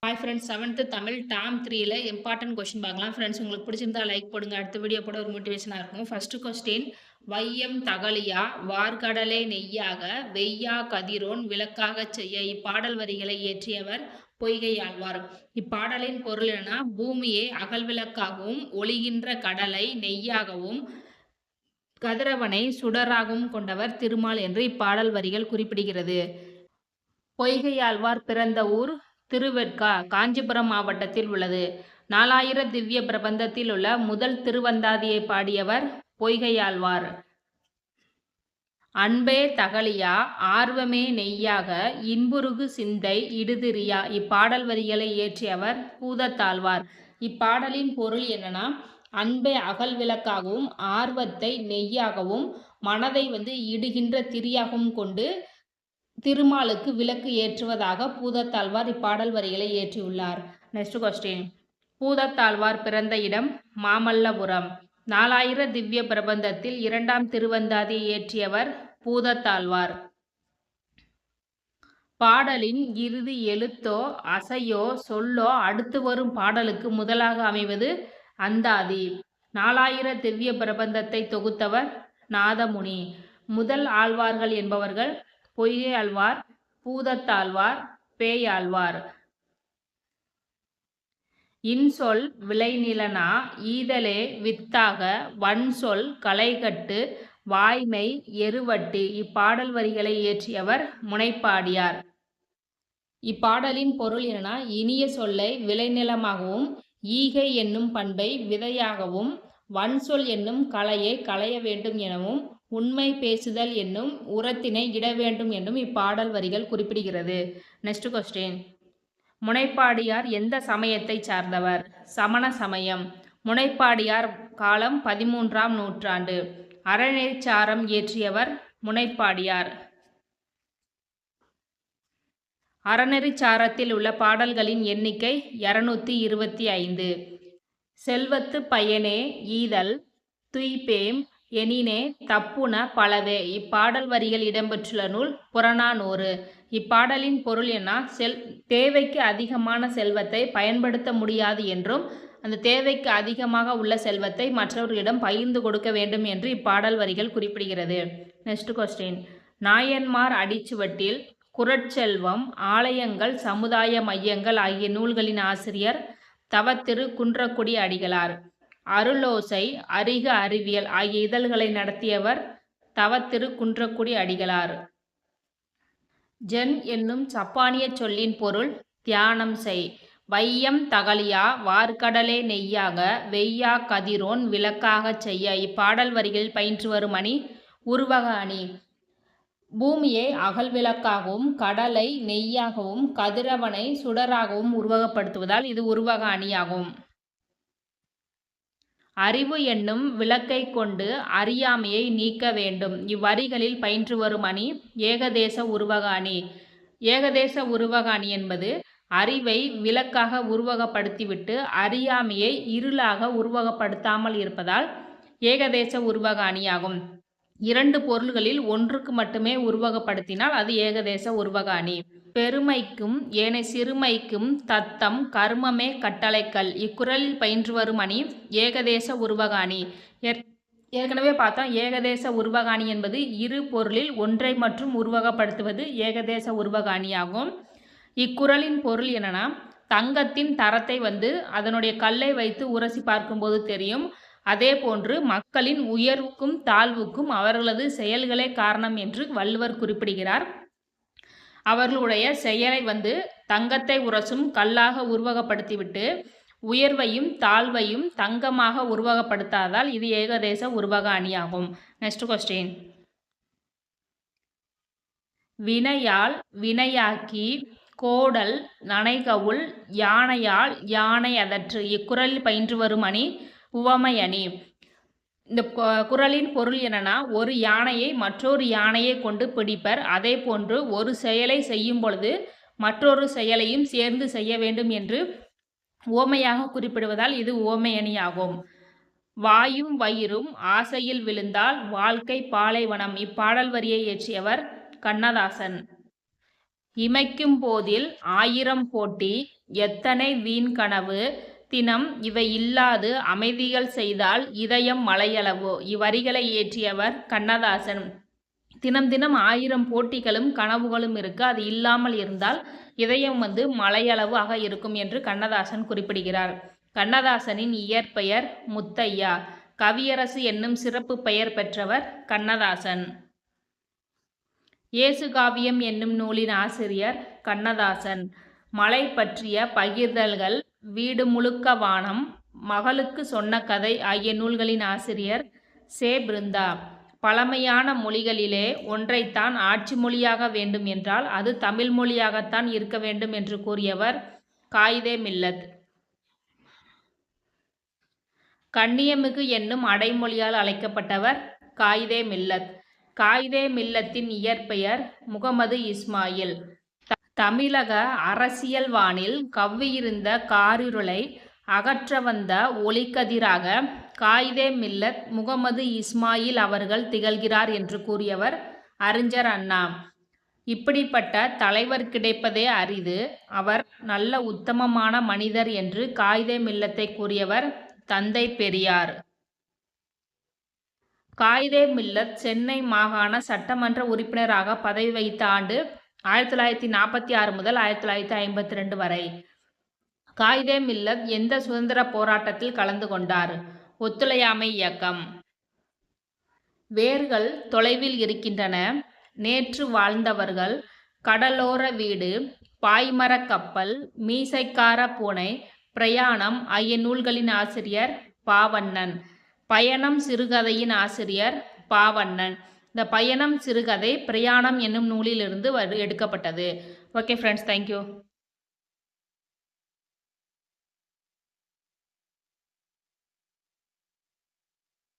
Hi friends, 7th Tamil term 3ல important question பார்க்கலாம். Friends, உங்களுக்கு பிடிச்சிருந்தா லைக் போடுங்க. அடுத்த வீடியோ போட ஒரு மோட்டிவேஷனாக இருக்கும். ஃபர்ஸ்ட் கொஸ்டின், வையம் தகலியா வார்கடலே நெய்யாக வெய்யா கதிரோன் விளக்காகச் செய்ய. இப்பாடல் வரிகளை இயற்றியவர் பொய்கை ஆழ்வார். இப்பாடலின் பொருள் என்னன்னா, பூமியை அகல்விளக்காகவும் ஒளிகின்ற கடலை நெய்யாகவும் கதிரவனை சுடராகவும் கொண்டவர் திருமால் என்று இப்பாடல் வரிகள் குறிப்பிடுகிறது. பொய்கையாழ்வார் பிறந்த ஊர் திருவெட்கா, காஞ்சிபுரம் மாவட்டத்தில் உள்ளது. 4000 திவ்ய பிரபந்தத்தில் உள்ள முதல் திருவந்தாதியை பாடியவர் பொய்கையாழ்வார். அன்பே தகலியா ஆர்வமே நெய்யாக இன்புருகு சிந்தை இடுதிரியா. இப்பாடல் வரிகளை இயற்றியவர் பூதத்தாழ்வார். இப்பாடலின் பொருள் என்னன்னா, அன்பை அகல் விளக்காகவும் ஆர்வத்தை நெய்யாகவும் மனதை இடுகின்ற திரியாகவும் கொண்டு திருமாலுக்கு விளக்கு ஏற்றுவதாக பூதத்தாழ்வார் இப்பாடல் வரிகளை ஏற்றியுள்ளார். நெக்ஸ்ட் கொஸ்டின், பூதத்தாழ்வார் பிறந்த இடம் மாமல்லபுரம். 4000 திவ்ய பிரபந்தத்தில் 2ஆம் திருவந்தாதியை இயற்றியவர் பூதத்தாழ்வார். பாடலின் இறுதி எழுத்தோ அசையோ சொல்லோ அடுத்து வரும் பாடலுக்கு முதலாக அமைவது அந்தாதி. 4000 திவ்ய பிரபந்தத்தை தொகுத்தவர் நாதமுனி. முதல் ஆழ்வார்கள் என்பவர்கள் பொய்கை ஆழ்வார், பூதத்தாழ்வார், பேயாழ்வார். இன்சொல் விளைநிலனா ஈதலே வித்தாக வன்சொல் களைகட்டு வாய்மை எருவட்டு. இப்பாடல் வரிகளை இயற்றியவர் முனைப்பாடியார். இப்பாடலின் பொருள் என்னன்னா, இனிய சொல்லை விளைநிலமாகவும் ஈகை என்னும் பண்பை விதையாகவும் வன்சொல் என்னும் களையை களைய வேண்டும் எனவும் உண்மை பேசுதல் என்னும் உரத்தினை இட வேண்டும் என்றும் இப்பாடல் வரிகள் குறிப்பிடுகிறது. நெக்ஸ்ட் கொஸ்டின், முனைப்பாடியார் எந்த சமயத்தை சார்ந்தவர்? சமண சமயம். முனைப்பாடியார் காலம் 13ஆம் நூற்றாண்டு. அறநெறிச்சாரம் இயற்றியவர் முனைப்பாடியார். அறநெறிச்சாரத்தில் உள்ள பாடல்களின் எண்ணிக்கை 225. செல்வத்து பயனே ஈதல் துய்பேம் எனினே தப்புன பலவே. இப்பாடல் வரிகள் இடம்பெற்றுள்ள நூல் புறநானூறு. இப்பாடலின் பொருள் என்ன? தேவைக்கு அதிகமான செல்வத்தை பயன்படுத்த முடியாது என்றும் அந்த தேவைக்கு அதிகமாக உள்ள செல்வத்தை மற்றவர்களிடம் பகிர்ந்து கொடுக்க வேண்டும் என்று இப்பாடல் வரிகள் குறிப்பிடுகிறது. நெக்ஸ்ட் கொஸ்டின், நாயன்மார் அடிச்சுவட்டில் குறட்செல்வம் ஆலயங்கள் சமுதாய மையங்கள் ஆகிய நூல்களின் ஆசிரியர் தவத்திரு குன்றக்குடி அடிகளார். அருளோசை அறிக அறிவியல் ஆகிய இதழ்களை நடத்தியவர் தவத்திரு குன்றக்குடி அடிகளார். ஜென் என்னும் சப்பானிய சொல்லின் பொருள் தியானம் செய். வையம் தகலியா வார்கடலே நெய்யாக வெய்யா கதிரோன் விளக்காகச் செய்ய. இப்பாடல் வரிகளில் பயின்று வரும் அணி உருவக அணி. பூமியை அகல் விளக்காகவும் கடலை நெய்யாகவும் கதிரவனை சுடராகவும் உருவகப்படுத்துவதால் இது உருவக அணியாகும். அறிவு என்னும் விளக்கை கொண்டு அறியாமையை நீக்க வேண்டும். இவ்வரிகளில் பயின்று வரும் அணி ஏகதேச உருவக அணி. ஏகதேச உருவக அணி என்பது அறிவை விளக்காக உருவகப்படுத்திவிட்டு அறியாமையை இருளாக உருவகப்படுத்தாமல் இருப்பதால் ஏகதேச உருவக அணியாகும். 2 பொருள்களில் ஒன்றுக்கு மட்டுமே உருவகப்படுத்தினால் அது ஏகதேச உருவக அணி. பெருமைக்கும் ஏனை சிறுமைக்கும் தத்தம் கர்மமே கட்டளைக்கல். இக்குறளில் பயின்று வரும் அணி ஏகதேச உருவக அணி. ஏற்கனவே பார்த்தோம், ஏகதேச உருவக அணி என்பது இரு பொருளில் ஒன்றை மற்றும் உருவகப்படுத்துவது ஏகதேச உருவக அணியாகும். இக்குறளின் பொருள் என்னன்னா, தங்கத்தின் தரத்தை அதனுடைய கல்லை வைத்து உரசி பார்க்கும்போது தெரியும். அதே போன்று மக்களின் உயர்வுக்கும் தாழ்வுக்கும் அவர்களது செயல்களே காரணம் என்று வள்ளுவர் குறிப்பிடுகிறார். அவர்களுடைய செயலை தங்கத்தை உரசும் கல்லாக உருவகப்படுத்திவிட்டு உயர்வையும் தாழ்வையும் தங்கமாக உருவகப்படுத்தாதால் இது ஏகதேச உருவக அணியாகும். நெக்ஸ்ட் கொஸ்டின், வினையால் வினையாக்கி கோடல் நனைகவுள் யானையால் யானை அதற்று. இக்குறளில் பயின்று வரும் அணி உவமை அணி. இந்த குறளின் பொருள் என்னன்னா, ஒரு யானையை மற்றொரு யானையை கொண்டு பிடிப்பர். அதே போன்று ஒரு செயலை செய்யும் பொழுது மற்றொரு செயலையும் சேர்ந்து செய்ய வேண்டும் என்று உவமையாக குறிப்பிடுவதால் இது உவமை அணியாகும். வாயும் வயிறும் ஆசையில் விழுந்தால் வாழ்க்கை பாலைவனம். இப்பாடல் வரியை இயற்றியவர் கண்ணதாசன். இமைக்கும் போதில் 1000 போட்டி எத்தனை வீண் கனவு தினம் இவை இல்லாது அமைதிகள் செய்தால் இதயம் மலையளவோ. இவ்வரிகளை இயற்றியவர் கண்ணதாசன். தினம் தினம் 1000 போட்டிகளும் கனவுகளும் இருக்கு, அது இல்லாமல் இருந்தால் இதயம் மலையளவு ஆக இருக்கும் என்று கண்ணதாசன் குறிப்பிடுகிறார். கண்ணதாசனின் இயற்பெயர் முத்தையா. கவியரசு என்னும் சிறப்பு பெயர் பெற்றவர் கண்ணதாசன். இயேசுகாவியம் என்னும் நூலின் ஆசிரியர் கண்ணதாசன். மலை பற்றிய பகிர்தல்கள், வீடு முழுக்க வானம், மகளுக்கு சொன்ன கதை ஆகிய நூல்களின் ஆசிரியர் சே. பிருந்தா. பழமையான மொழிகளிலே ஒன்றைத்தான் ஆட்சி மொழியாக வேண்டும் என்றால் அது தமிழ் மொழியாகத்தான் இருக்க வேண்டும் என்று கூறியவர் காயிதே மில்லத். கண்ணியமிகு என்னும் அடைமொழியால் அழைக்கப்பட்டவர் காயிதே மில்லத். காயிதே மில்லத்தின் இயற்பெயர் முகமது இஸ்மாயில். தமிழக அரசியல் வானில் கவ்வியிருந்த காரிருளை அகற்ற வந்த ஒளிக்கதிராக காயிதே மில்லத் முகமது இஸ்மாயில் அவர்கள் திகழ்கிறார் என்று கூறியவர் அறிஞர் அண்ணா. இப்படிப்பட்ட தலைவர் கிடைப்பதே அரிது, அவர் நல்ல உத்தமமான மனிதர் என்று காயிதே மில்லத்தை கூறியவர் தந்தை பெரியார். காயிதே மில்லத் சென்னை மாகாண சட்டமன்ற உறுப்பினராக பதவி வகித்த ஆண்டு 1946 முதல் 1952 வரை. காயிதே மில்லத் எந்த சுதந்திர போராட்டத்தில் கலந்து கொண்டார்? ஒத்துழையாமை இயக்கம். வேர்கள் தொலைவில் இருக்கின்றன, நேற்று வாழ்ந்தவர்கள், கடலோர வீடு, பாய்மரக் கப்பல், மீசைக்கார பூனை, பிரயாணம் ஆகிய நூல்களின் ஆசிரியர் பாவண்ணன். பயணம் சிறுகதையின் ஆசிரியர் பாவண்ணன். இந்த பயணம் சிறுகதை பிரயாணம் என்னும் நூலிலிருந்து எடுக்கப்பட்டது. Okay friends, thank you.